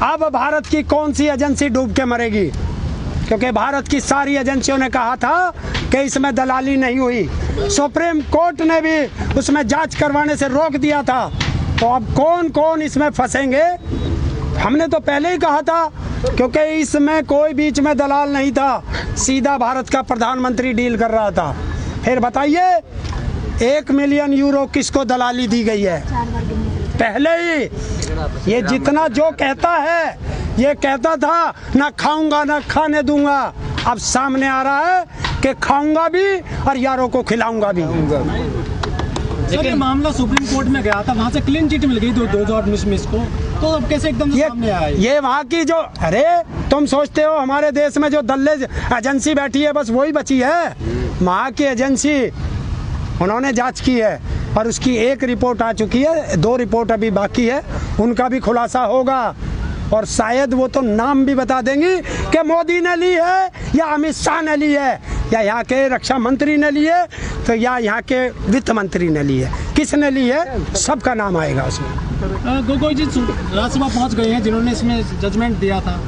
अब भारत की कौन सी एजेंसी डूब के मरेगी, क्योंकि भारत की सारी एजेंसियों ने कहा था कि इसमें दलाली नहीं हुई। सुप्रीम कोर्ट ने भी उसमें जांच करवाने से रोक दिया था। तो अब कौन कौन इसमें फंसेंगे? हमने तो पहले ही कहा था, क्योंकि इसमें कोई बीच में दलाल नहीं था, सीधा भारत का प्रधानमंत्री डील कर रहा था। फिर बताइए 1 मिलियन यूरो किसको दलाली दी गई है? पहले ही ये जितना जो कहता है, ये कहता था ना खाऊंगा ना खाने दूंगा, अब सामने आ रहा है कि खाऊंगा भी और यारों को खिलाऊंगा भी। सर ये मामला सुप्रीम कोर्ट में गया था, वहाँ से क्लीन चिट मिल गई 2019 में इसको, तो अब कैसे एकदम से सामने आया? ये वहाँ की जो, अरे तुम सोचते हो हमारे देश में जो दल्ले एजेंसी बैठी है बस वही बची है? वहाँ की एजेंसी उन्होंने जांच की है और उसकी 1 रिपोर्ट आ चुकी है, 2 रिपोर्ट अभी बाकी है, उनका भी खुलासा होगा। और शायद वो तो नाम भी बता देंगी कि मोदी ने ली है या अमित शाह ने ली है या यहाँ के रक्षा मंत्री ने ली है तो या यहाँ के वित्त मंत्री ने ली है, किसने ली है, सबका नाम आएगा उसमें। गोगोई जी राज्यसभा पहुँच गए हैं जिन्होंने इसमें जजमेंट दिया था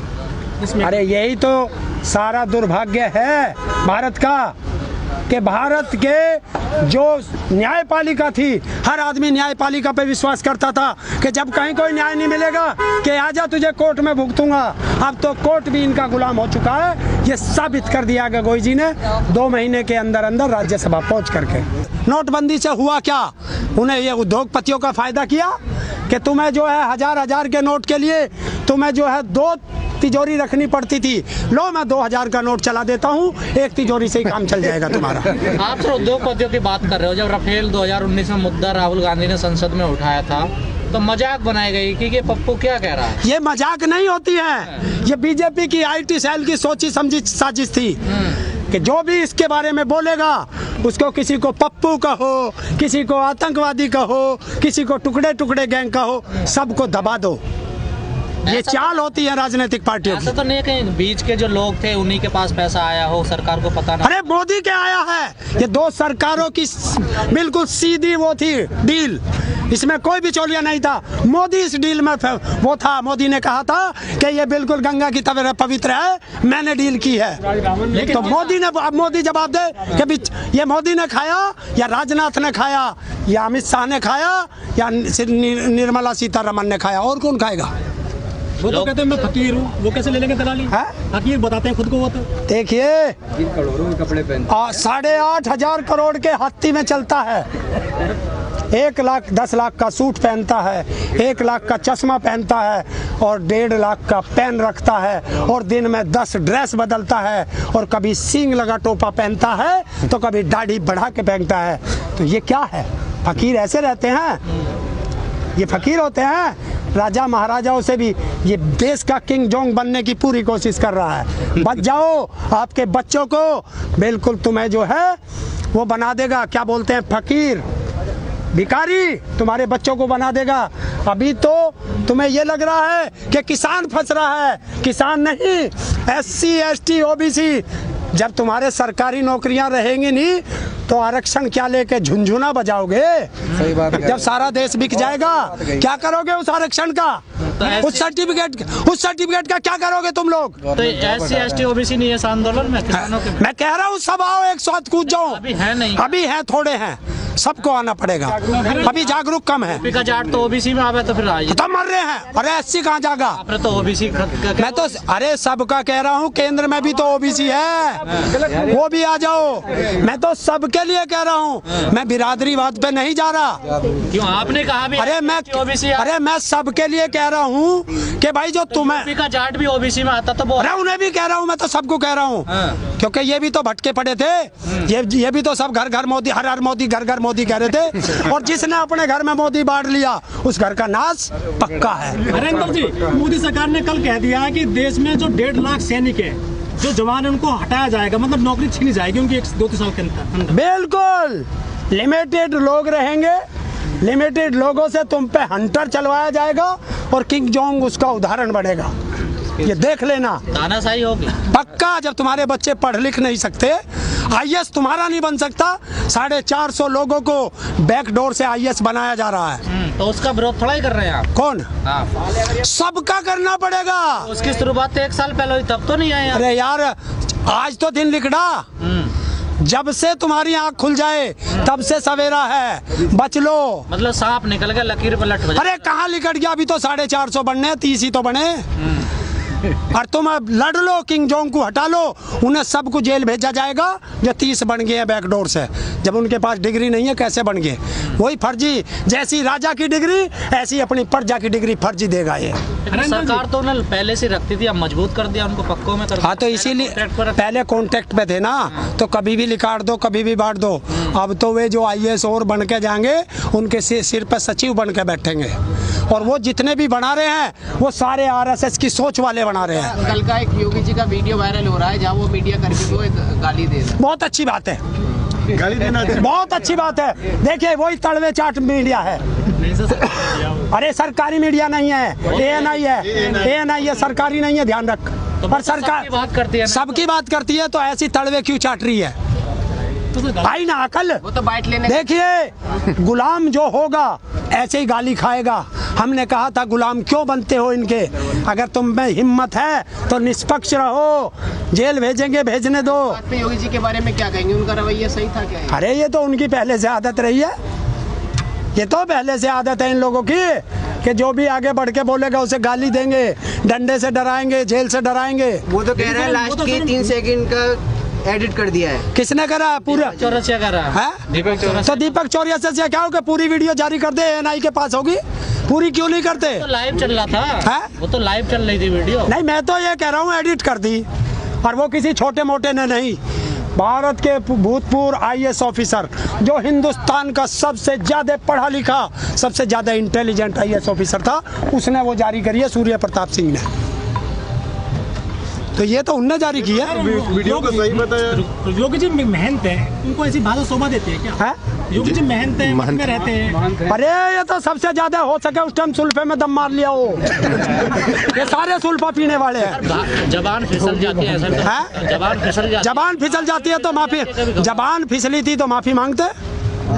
इसमें। अरे यही तो सारा दुर्भाग्य है भारत का, कि भारत के जो न्यायपालिका थी, हर आदमी न्यायपालिका पे विश्वास करता था कि जब कहीं कोई न्याय नहीं मिलेगा कि आजा तुझे कोर्ट में भुगतूंगा। अब तो कोर्ट भी इनका गुलाम हो चुका है। ये साबित कर दिया गोगोई जी ने 2 महीने के अंदर अंदर राज्यसभा पहुंच करके। नोटबंदी से हुआ क्या? उन्हें ये उद्योगपतियों का फायदा किया कि तुम्हें जो है हजार के नोट के लिए तुम्हें जो है 2 तिजोरी रखनी पड़ती थी। लो मैं 2000 का नोट चला देता हूँ, 1 तिजोरी से ही काम चल जाएगा तुम्हारा। आप सर उद्योगपतियों की बात कर रहे हो, जब राफेल 2019 में मुद्दा राहुल गांधी ने संसद में उठाया था तो मजाक बनाई गई कि ये पप्पू क्या कह रहा है। ये मजाक नहीं होती है, ये बीजेपी की IT सेल की सोची समझी साजिश थी कि जो भी इसके बारे में बोलेगा उसको किसी को पप्पू कहो, किसी को आतंकवादी कहो, किसी को टुकड़े गैंग कहो, सबको दबा दो। ये चाल होती है राजनीतिक पार्टियों की। ऐसा तो नहीं कहीं बीच के जो लोग थे उन्हीं के पास पैसा आया हो, सरकार को पता नहीं? अरे मोदी के आया है। ये 2 सरकारों की बिल्कुल सीधी वो थी डील, इसमें कोई बिचौलिया नहीं था। मोदी इस डील में वो था, मोदी ने कहा था कि ये बिल्कुल गंगा की तरह पवित्र है, मैंने डील की है। तो मोदी जवाब दे कि ये मोदी ने खाया या राजनाथ ने खाया या अमित शाह ने खाया या निर्मला सीतारमण ने खाया, और कौन खाएगा? वो तो कहते हैं मैं फकीर हूँ, वो कैसे ले लेंगे दलाली? फकीर बताते हैं खुद को वो तो। देखिए कपड़े पहनते 8,500 करोड़ के हत्ती में चलता है, 1 लाख 10 लाख का सूट पहनता है, 1 लाख का चश्मा पहनता है और 1.5 लाख का पेन रखता है और दिन में 10 ड्रेस बदलता है और कभी सींग लगा टोपा पहनता है तो कभी दाढ़ी बढ़ा के पहनता है। तो ये क्या है? फकीर ऐसे रहते हैं? ये फकीर होते हैं? राजा महाराजाओं से भी ये देश का किंग जोंग बनने की पूरी कोशिश कर रहा है। बच जाओ, आपके बच्चों को बिल्कुल तुम्हें जो है वो बना देगा, क्या बोलते हैं, फकीर भिखारी, तुम्हारे बच्चों को बना देगा। अभी तो तुम्हें ये लग रहा है कि किसान फंस रहा है, किसान नहीं, SC ST OBC। जब तुम्हारे सरकारी नौकरियां रहेंगी नहीं तो आरक्षण क्या लेके झुनझुना बजाओगे? सही बात है। जब सारा देश बिक जाएगा क्या करोगे उस आरक्षण का? उस सर्टिफिकेट का क्या करोगे तुम लोग? तो SC ST OBC नहीं है इस आंदोलन में किसानों के? मैं कह रहा हूँ सब आओ, एक साथ कूद जाओ। अभी है नहीं, अभी है, थोड़े हैं, सबको आना पड़ेगा, अभी जागरूक कम है। का जाट तो OBC में आवे तो फिर आइए, तो मर रहे हैं। अरे SC कहाँ जाएगा? आपने तो OBC मैं तो अरे सबका कह रहा हूँ, केंद्र में भी तो OBC है, वो भी आ जाओ। मैं तो सबके लिए कह रहा हूँ, मैं बिरादरीवाद पे नहीं जा रहा। क्यों आपने कहा भी? अरे मैं सबके लिए कह रहा हूँ कि भाई जो तुम्हें का जाट भी OBC में आता तो अरे उन्हें भी कह रहा हूँ, मैं तो सबको कह रहा हूँ, क्योंकि ये भी तो भटके पड़े थे। ये भी तो सब घर मोदी, हर मोदी, घर मोदी कह रहे थे, और जिसने अपने घर में मोदी बांट लिया उस घर का नाश पक्का है। नरेंद्र जी, मोदी सरकार ने कल कह दिया है कि देश में जो 1.5 लाख सैनिक है, जो जवान है, उनको हटाया जाएगा, मतलब नौकरी छीनी जाएगी उनकी 2-3 साल के अंदर। बिल्कुल लिमिटेड लोग रहेंगे, लिमिटेड लोगों से तुम पे हंटर चलवाया जाएगा और किंग जोंग उसका उदाहरण बनेगा। ये देख लेना, तानाशाही होगी पक्का। जब तुम्हारे बच्चे पढ़ लिख नहीं सकते आईएएस तुम्हारा नहीं बन सकता। 450 लोगों को बैकडोर से आईएएस बनाया जा रहा है। तो उसका विरोध थोड़ा ही कर रहे हैं आप। कौन? आप सबका करना पड़ेगा। उसकी शुरुआत तो 1 साल पहले हुई, तब तो नहीं आए आप। अरे यार, आज तो दिन लिखड़ा, जब से तुम्हारी आंख खुल जाए तब से सवेरा है, बच लो। मतलब सांप निकल गया, लकीर पलट हो जाए। अरे कहाँ लिकट गया, अभी तो 450 बनने, 30 ही तो बने। और तुम अब लड़ लो, किंग जोंग को हटा लो, उन्हें सबको जेल भेजा जाएगा जो 30 बन गए हैं बैकडोर से। जब उनके पास डिग्री नहीं है कैसे बन गए? वही फर्जी, जैसी राजा की डिग्री ऐसी अपनी प्रजा की डिग्री फर्जी देगा ये। सरकार तो उन्हें पहले से रखती थी, अब मजबूत कर दिया, उनको पक्कों में कर दिया। हाँ तो इसीलिए पहले कॉन्टेक्ट पे थे ना, तो कभी भी लिकाट दो, कभी भी बांट दो। अब तो वे जो आईएएस और बन के जाएंगे, उनके सिर पर सचिव बन के बैठेंगे। और वो जितने भी बना रहे हैं वो सारे आरएसएस की सोच वाले बना रहे हैं। कल का एक योगी जी का वीडियो वायरल हो रहा है जहाँ वो मीडिया कर्मी को एक गाली दे रहे हैं। बहुत अच्छी बात है, गाली देना बहुत अच्छी बात है। देखिए वही तड़वे चाट मीडिया है। अरे सरकारी मीडिया नहीं है, एएनआई है, एएनआई है, सरकारी नहीं है, ध्यान रख। पर सरकार सबकी बात करती है तो ऐसी तड़वे क्यों चाट रही है? आई ना अकल। वो तो बाइट लेने। देखिए गुलाम जो होगा ऐसे ही गाली खाएगा। हमने कहा था गुलाम क्यों बनते हो इनके? अगर तुम में हिम्मत है तो निष्पक्ष रहो, जेल भेजेंगे भेजने दो। बात पे योगी जी के बारे में क्या कहेंगे, उनका रवैया सही था क्या? अरे ये तो उनकी पहले से आदत रही है, ये तो पहले से आदत है इन लोगों की कि जो भी आगे बढ़ के बोलेगा उसे गाली देंगे, डंडे से डराएंगे, जेल से डराएंगे। वो तो कह रहे हैं लास्ट के 3 सेकंड का एडिट कर दिया है। किसने करा? पूरा चौरसिया कर रहा है, दीपक चौरसिया। तो दीपक चौरसिया से क्या हो कि पूरी वीडियो जारी कर दे, एएनआई के पास होगी। पूरी क्यों नहीं करते? तो लाइव चल रहा था। है? वो तो लाइव चल रही थी वीडियो। नहीं, मैं तो ये कह रहा हूँ एडिट कर दी, और वो किसी छोटे मोटे ने नहीं। भारत के भूतपूर्व आईएएस ऑफिसर, जो हिंदुस्तान का सबसे ज्यादा पढ़ा लिखा, सबसे ज्यादा इंटेलिजेंट आईएएस ऑफिसर था, उसने वो जारी करी है, सूर्य प्रताप सिंह ने। तो ये तो उनने जारी किया। वीडियो को सही बताया। योगी जी मेहनत है, उनको ऐसी भाषा शोभा देती है क्या? है? योगी जी मेहनत है, मन में रहते हैं। अरे ये तो सबसे ज्यादा हो सके उस टाइम सुल्फे में दम मार लिया हो। ये सारे सुल्फा पीने वाले हैं। जबान फिसल जाती है सर, है? जबान फिसल जाती है तो माफी, जबान फिसली थी तो माफी मांगते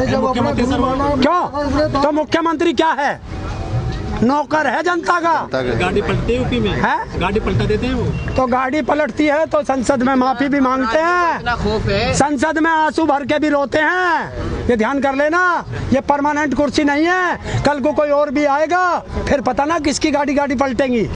क्यों? तो मुख्यमंत्री क्या है? नौकर है जनता का। गाड़ी पलटते हैं यूपी में, है? गाड़ी पलटा देते हैं वो। तो गाड़ी पलटती है तो संसद में माफी भी मांगते हैं, खौफ है। संसद में आंसू भर के भी रोते हैं। ये ध्यान कर लेना, ये परमानेंट कुर्सी नहीं है। कल को कोई और भी आएगा, फिर पता ना किसकी गाड़ी पलटेंगी।